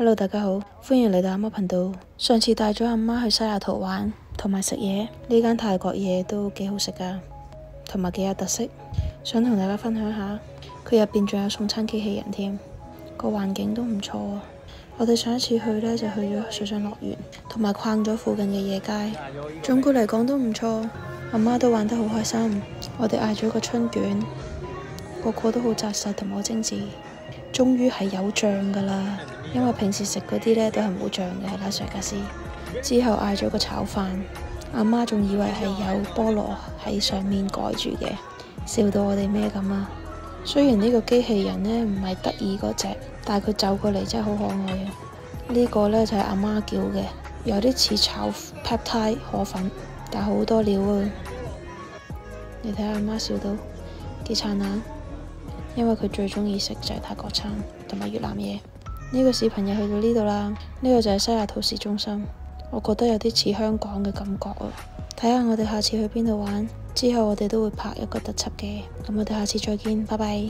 Hello， 大家好，歡迎嚟到阿媽頻道。上次帶咗阿媽去西雅圖玩同埋食嘢，呢間泰國嘢都幾好食噶，同埋幾有特色，想同大家分享下。佢入邊仲有送餐機器人添，個環境都唔錯啊。我哋上一次去呢，就去咗水上樂園，同埋逛咗附近嘅夜街，總括嚟講都唔錯。阿媽都玩得好開心。我哋嗌咗個春卷，個個都好紮實同埋好精緻。終於係有醬噶啦，因為平時食嗰啲呢都係冇醬嘅拉斯維加斯。之後嗌咗個炒飯，阿媽仲以為係有菠蘿喺上面蓋住嘅，笑到我哋咩咁啊！雖然呢個機器人呢唔係得意嗰隻，但係佢走過嚟真係好可愛啊！呢個呢就係阿媽叫嘅，有啲似炒 pad thai 河粉，但係好多料啊！你睇下阿媽笑到幾燦爛。因為佢最鍾意食就係泰國餐同埋越南嘢。呢個視頻又去到呢度啦，呢個就係西雅圖市中心，我覺得有啲似香港嘅感覺啊。睇下我哋下次去邊度玩，之後我哋都會拍一個特輯嘅。咁我哋下次再見，拜拜。